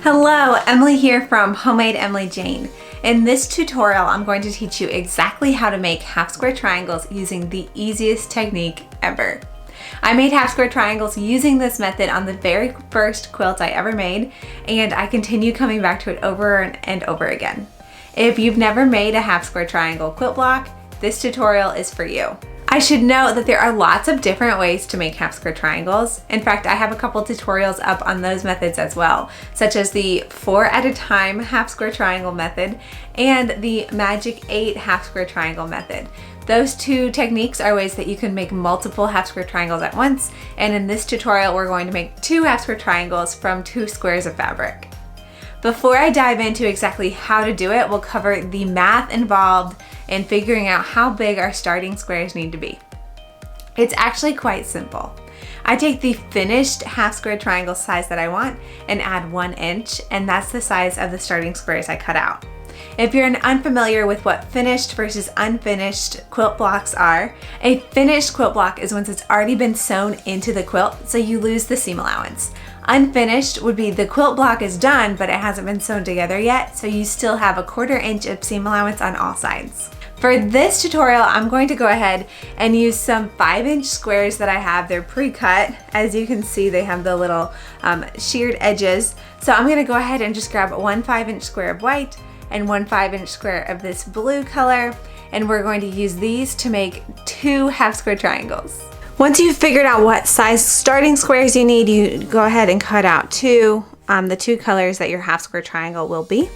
Hello, Emily here from Homemade Emily Jane. In this tutorial, I'm going to teach you exactly how to make half square triangles using the easiest technique ever. I made half square triangles using this method on the very first quilt I ever made, and I continue coming back to it over and over again. If you've never made a half square triangle quilt block, this tutorial is for you. I should note that there are lots of different ways to make half square triangles. In fact, I have a couple tutorials up on those methods as well, such as the 4 at a time half square triangle method and the Magic 8 half square triangle method. Those two techniques are ways that you can make multiple half square triangles at once, and in this tutorial we're going to make 2 half square triangles from 2 squares of fabric. Before I dive into exactly how to do it, we'll cover the math involved in figuring out how big our starting squares need to be. It's actually quite simple. I take the finished half square triangle size that I want and add 1 inch, and that's the size of the starting squares I cut out. If you're unfamiliar with what finished versus unfinished quilt blocks are, a finished quilt block is once it's already been sewn into the quilt, so you lose the seam allowance. Unfinished would be the quilt block is done, but it hasn't been sewn together yet, so you still have 1/4 inch of seam allowance on all sides. For this tutorial, I'm going to go ahead and use some 5-inch squares that I have. They're pre-cut. As you can see, they have the little sheared edges. So I'm gonna go ahead and just grab 1 5-inch square of white and 1 5-inch square of this blue color, and we're going to use these to make 2 half square triangles. Once you've figured out what size starting squares you need, you go ahead and cut out the 2 colors that your half square triangle will be.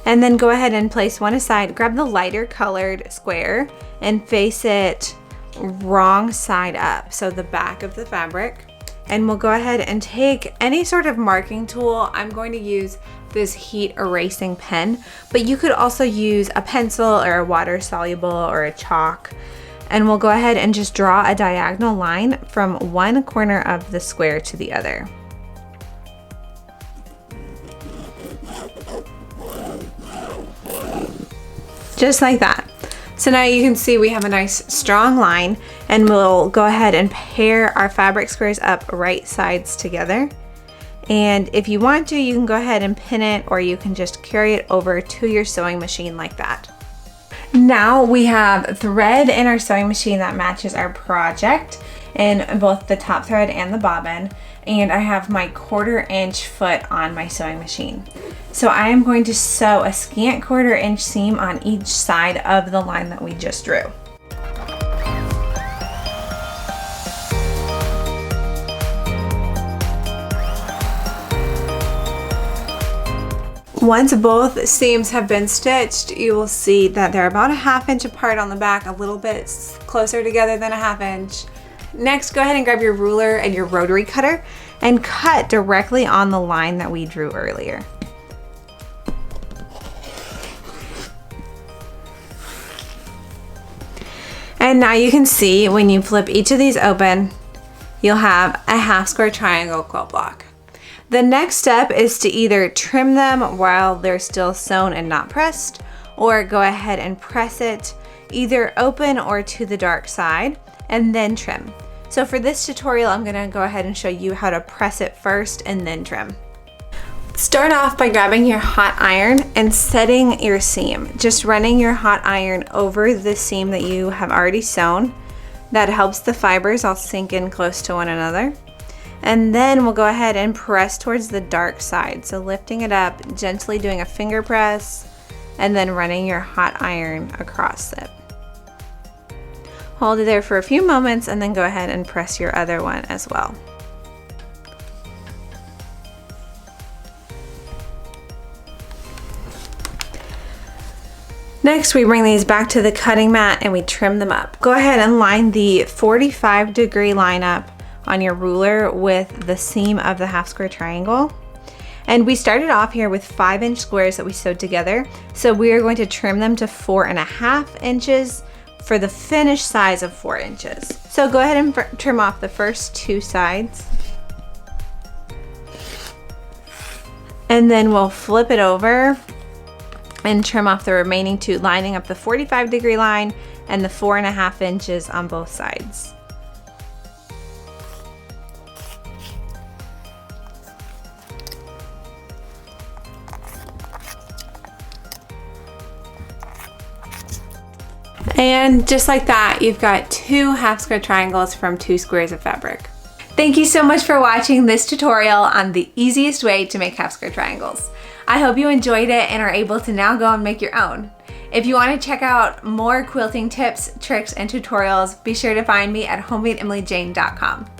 And then go ahead and place one aside. Grab the lighter colored square and face it wrong side up, so the back of the fabric. And we'll go ahead and take any sort of marking tool. I'm going to use this heat erasing pen, but you could also use a pencil or a water soluble or a chalk. And we'll go ahead and just draw a diagonal line from one corner of the square to the other. Just like that. So now you can see we have a nice strong line, and we'll go ahead and pair our fabric squares up right sides together. And if you want to, you can go ahead and pin it, or you can just carry it over to your sewing machine like that. Now we have thread in our sewing machine that matches our project in both the top thread and the bobbin, and I have my 1/4 inch foot on my sewing machine. So I am going to sew a scant 1/4 inch seam on each side of the line that we just drew. Once both seams have been stitched, you will see that they're about 1/2 inch apart on the back, a little bit closer together than 1/2 inch. Next, go ahead and grab your ruler and your rotary cutter and cut directly on the line that we drew earlier. And now you can see when you flip each of these open, you'll have a half square triangle quilt block. The next step is to either trim them while they're still sewn and not pressed, or go ahead and press it either open or to the dark side and then trim. So for this tutorial, I'm gonna go ahead and show you how to press it first and then trim. Start off by grabbing your hot iron and setting your seam. Just running your hot iron over the seam that you have already sewn. That helps the fibers all sink in close to one another. And then we'll go ahead and press towards the dark side. So lifting it up, gently doing a finger press, and then running your hot iron across it. Hold it there for a few moments and then go ahead and press your other one as well. Next, we bring these back to the cutting mat and we trim them up. Go ahead and line the 45-degree line up on your ruler with the seam of the half square triangle. And we started off here with 5-inch squares that we sewed together. So we are going to trim them to 4.5 inches for the finished size of 4 inches. So go ahead and trim off the first 2 sides. And then we'll flip it over and trim off the remaining 2, lining up the 45-degree line and the 4.5 inches on both sides. And just like that, you've got 2 half square triangles from 2 squares of fabric. Thank you so much for watching this tutorial on the easiest way to make half square triangles. I hope you enjoyed it and are able to now go and make your own. If you want to check out more quilting tips, tricks, and tutorials, be sure to find me at homemadeemilyjane.com.